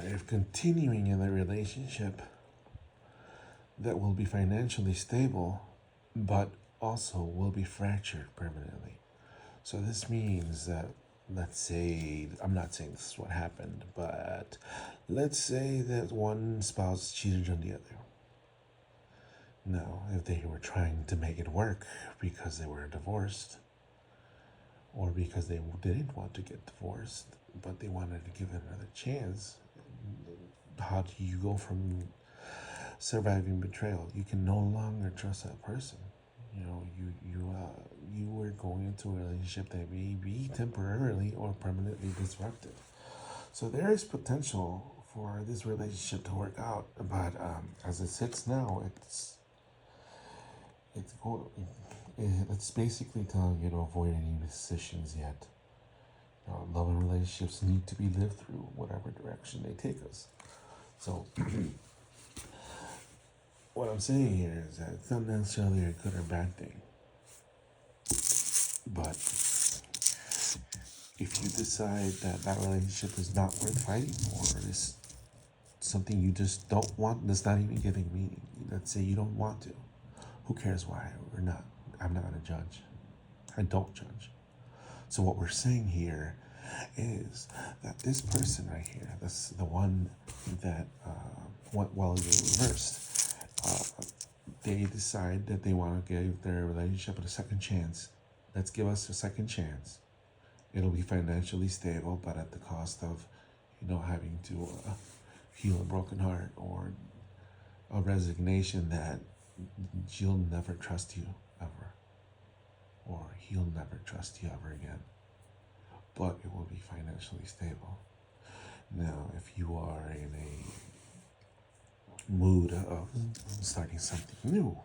if continuing in a relationship that will be financially stable, but also will be fractured permanently. So this means that, let's say, I'm not saying this is what happened, but let's say that one spouse cheated on the other. Now, if they were trying to make it work because they were divorced, or because they didn't want to get divorced, but they wanted to give it another chance, how do you go from surviving betrayal? You can no longer trust that person. You were going into a relationship that may be temporarily or permanently disrupted. So there is potential for this relationship to work out, but as it sits now, it's basically telling you to avoid any decisions yet. Love and relationships need to be lived through whatever direction they take us. So what I'm saying here is that it's not necessarily a good or bad thing. But if you decide that that relationship is not worth fighting for, is something you just don't want, that's not even giving meaning. Let's say you don't want to. Who cares why or not? I'm not going to judge. I don't judge. So what we're saying here is that this person right here, that's the one that, while you're reversed, they decide that they want to give their relationship a second chance. Let's give us a second chance. It'll be financially stable, but at the cost of, having to heal a broken heart, or a resignation that she'll never trust you ever, or he'll never trust you ever again. But it will be financially stable. Now, if you are in a mood of starting something new,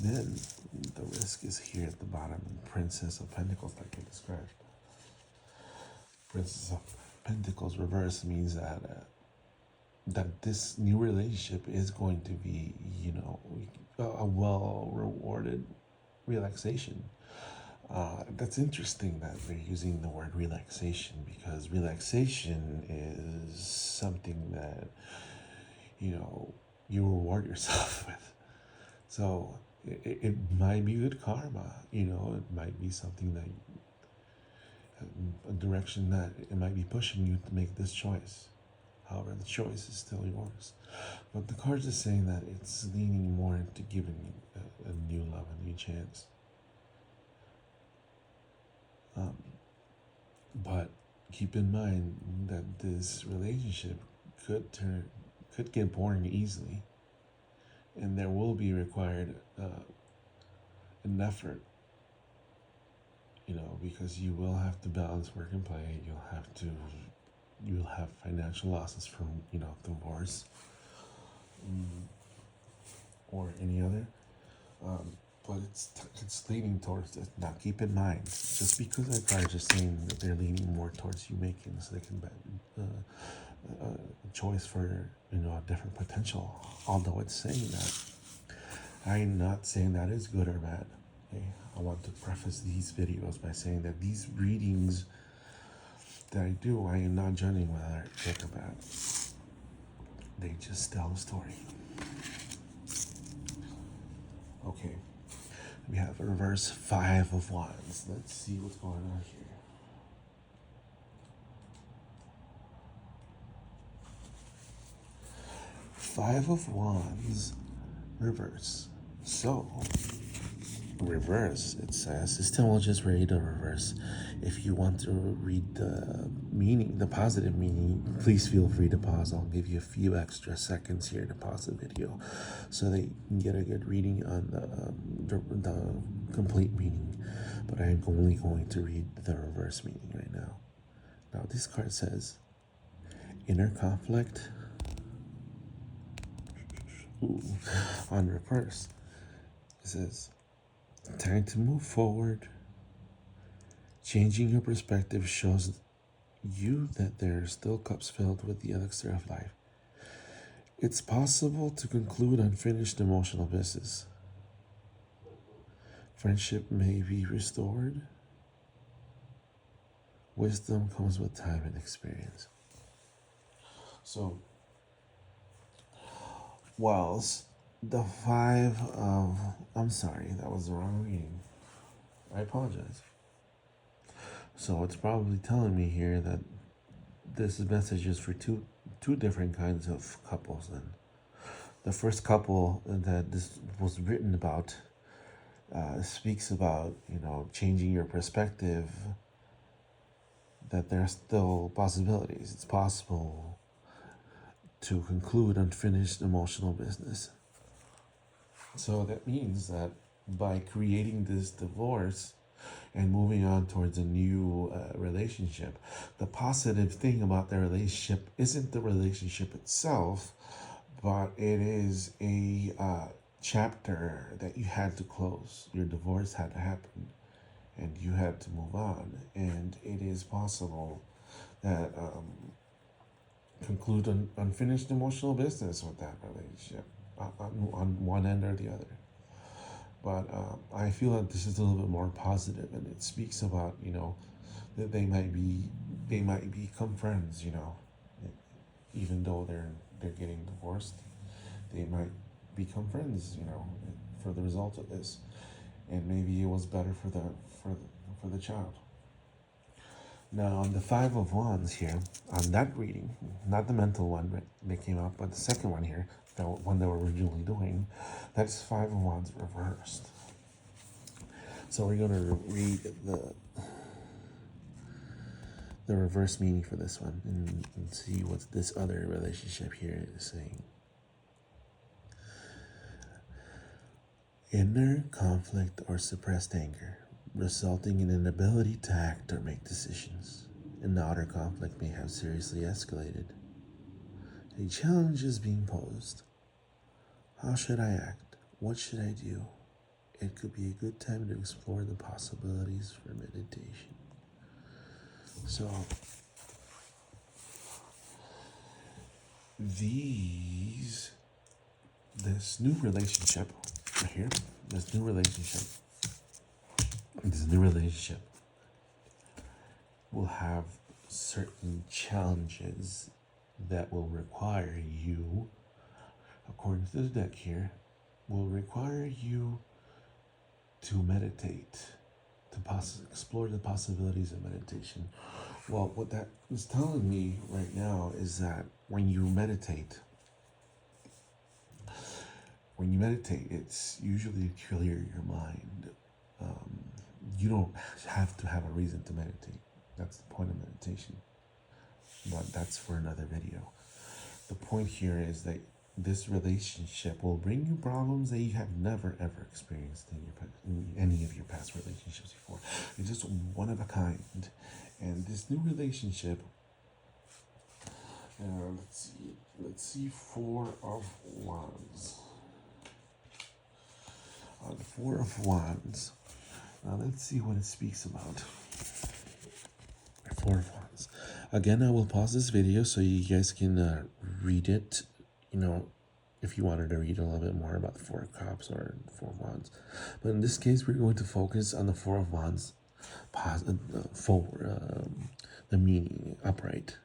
then the risk is here at the bottom. Princess of Pentacles, like I described. Princess of Pentacles reverse means that this new relationship is going to be, a well rewarded relaxation. That's interesting that they're using the word relaxation, because relaxation is something that, you reward yourself with. So it might be good karma, it might be something that, a direction that it might be pushing you to make this choice. However, the choice is still yours. But the cards are saying that it's leaning more into giving you a new love, a new chance. But keep in mind that this relationship could get boring easily, and there will be required an effort. Because you will have to balance work and play. You'll have financial losses from divorce, or any other. But it's leaning towards it. Now keep in mind, just because the cards are saying that they're leaning more towards you making a second choice for a different potential, although it's saying that, I'm not saying that is good or bad. Okay? I want to preface these videos by saying that these readings that I do, I am not judging whether they're good or bad. They just tell a story. Okay. We have a reverse 5 of Wands. Let's see what's going on here. Five of Wands, reverse. So, reverse, it says, system will just ready to reverse. If you want to read the meaning, the positive meaning, please feel free to pause. I'll give you a few extra seconds here to pause the video so that you can get a good reading on the complete meaning. But I'm only going to read the reverse meaning right now. Now, this card says, inner conflict. Ooh, on reverse, it says, time to move forward. Changing your perspective shows you that there are still cups filled with the elixir of life. It's possible to conclude unfinished emotional business. Friendship may be restored. Wisdom comes with time and experience. So, whilst the five of, I'm sorry, that was the wrong reading. I apologize. So it's probably telling me here that this message is for two different kinds of couples. And the first couple that this was written about speaks about, changing your perspective, that there are still possibilities. It's possible to conclude unfinished emotional business. So that means that by creating this divorce and moving on towards a new relationship, the positive thing about the relationship isn't the relationship itself, but it is a chapter that you had to close. Your divorce had to happen and you had to move on. And it is possible that conclude an unfinished emotional business with that relationship on one end or the other. But I feel that this is a little bit more positive, and it speaks about that they might become friends. Even though they're getting divorced, they might become friends. For the result of this, and maybe it was better for the child. Now, on the Five of Wands here, on that reading, not the mental one that came up, but the second one here, the one they were originally doing, that's Five of Wands reversed. So we're going to read the reverse meaning for this one and see what this other relationship here is saying. Inner conflict or suppressed anger, resulting in an inability to act or make decisions. An outer conflict may have seriously escalated. A challenge is being posed. How should I act? What should I do? It could be a good time to explore the possibilities for meditation. So, this new relationship right here, this new relationship will have certain challenges that will require you, according to the deck here, will require you to meditate, to explore the possibilities of meditation. Well, what that is telling me right now is that when you meditate, it's usually to clear your mind. You don't have to have a reason to meditate. That's the point of meditation. But that's for another video. The point here is that this relationship will bring you problems that you have never ever experienced in any of your past relationships before. It's just one of a kind. And this new relationship, let's see, Four of Wands. The Four of Wands. Let's see what it speaks about. Four of Wands. Again, I will pause this video so you guys can read it. If you wanted to read a little bit more about the Four of Cups or the Four of Wands. But in this case, we're going to focus on the Four of Wands. The meaning, upright.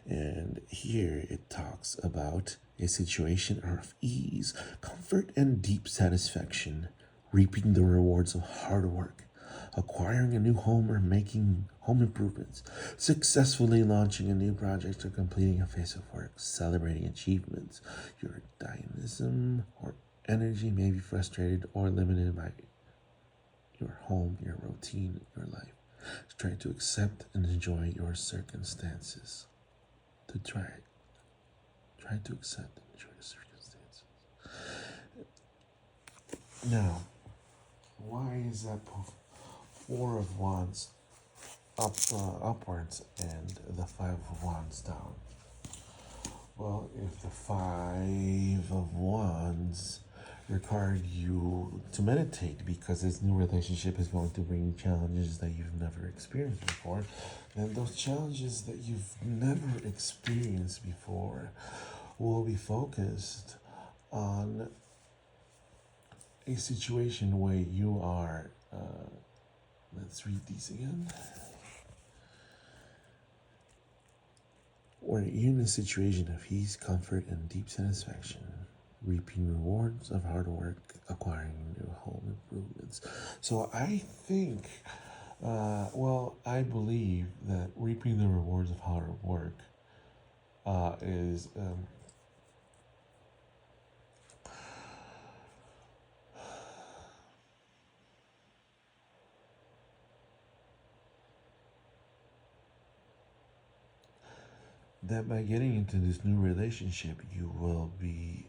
And here it talks about a situation of ease, comfort, and deep satisfaction, reaping the rewards of hard work, acquiring a new home or making home improvements, successfully launching a new project or completing a phase of work, celebrating achievements. Your dynamism or energy may be frustrated or limited by your home, your routine, your life. Try to accept and enjoy your circumstances. Try to accept and enjoy your circumstances. Now, why is that Four of Wands upwards and the Five of Wands down? Well, if the Five of Wands required you to meditate because this new relationship is going to bring you challenges that you've never experienced before, and those challenges that you've never experienced before will be focused on a situation where you are, let's read these again. or you're in a situation of ease, comfort, and deep satisfaction, reaping rewards of hard work, acquiring new home improvements. So I think, I believe that reaping the rewards of hard work is that by getting into this new relationship, you will be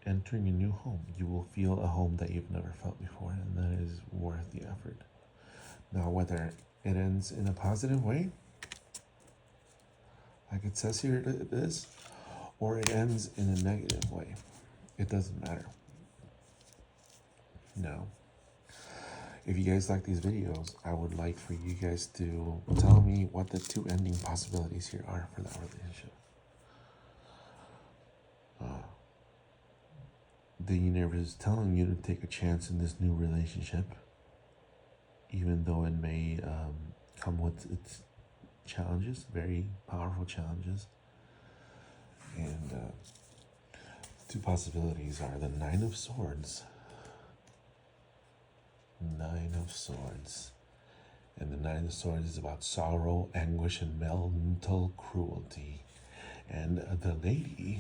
entering a new home. You will feel a home that you've never felt before, and that is worth the effort. Now, whether it ends in a positive way, like it says here it is, or it ends in a negative way, it doesn't matter. Now, if you guys like these videos, I would like for you guys to tell me what the two ending possibilities here are for that relationship. The universe is telling you to take a chance in this new relationship, even though it may come with its challenges, very powerful challenges. And two possibilities are the Nine of Swords. Nine of Swords. And the Nine of Swords is about sorrow, anguish, and mental cruelty. And the Lady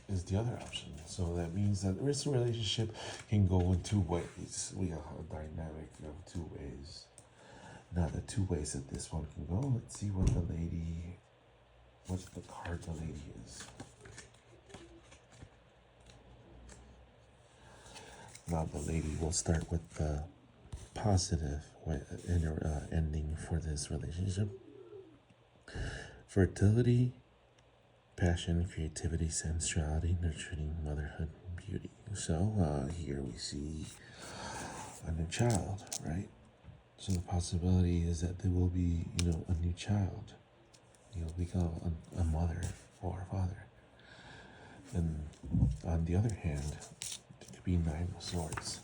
is the other option. So that means that this relationship can go in two ways. We have a dynamic of two ways. Now, the two ways that this one can go, let's see what the card the Lady is. Now, the Lady will start with the positive ending for this relationship. Fertility, passion, creativity, sensuality, nurturing, motherhood, beauty. So here we see a new child, right? So the possibility is that there will be, a new child. You'll become a mother or a father. And on the other hand, it could be Nine of Swords.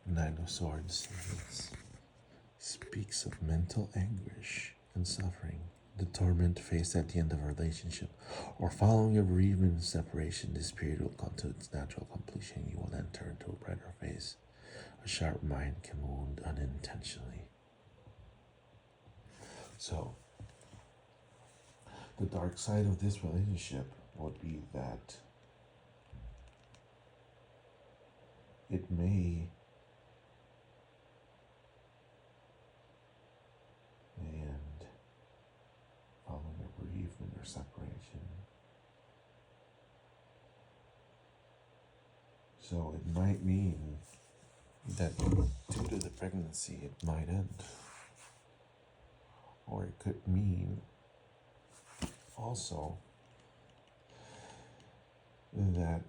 Nine of Swords speaks of mental anguish and suffering, the torment faced at the end of a relationship, or following a bereavement and separation. This period will come to its natural completion. You will enter into a brighter phase. A sharp mind can wound unintentionally. So, the dark side of this relationship would be that it may end following a bereavement or separation. So it might mean that due to the pregnancy, it might end. Or it could mean also that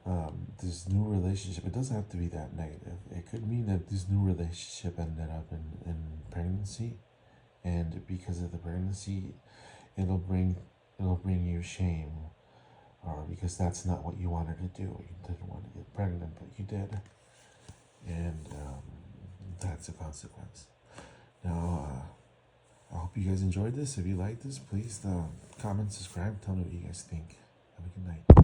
this new relationship, it doesn't have to be that negative. It could mean that this new relationship ended up in pregnancy, and because of the pregnancy, it'll bring you shame, or because that's not what you wanted to do. You didn't want to get pregnant, but you did, and that's a consequence. Now, I hope you guys enjoyed this. If you like this, please comment, subscribe, tell me what you guys think. Have a good night.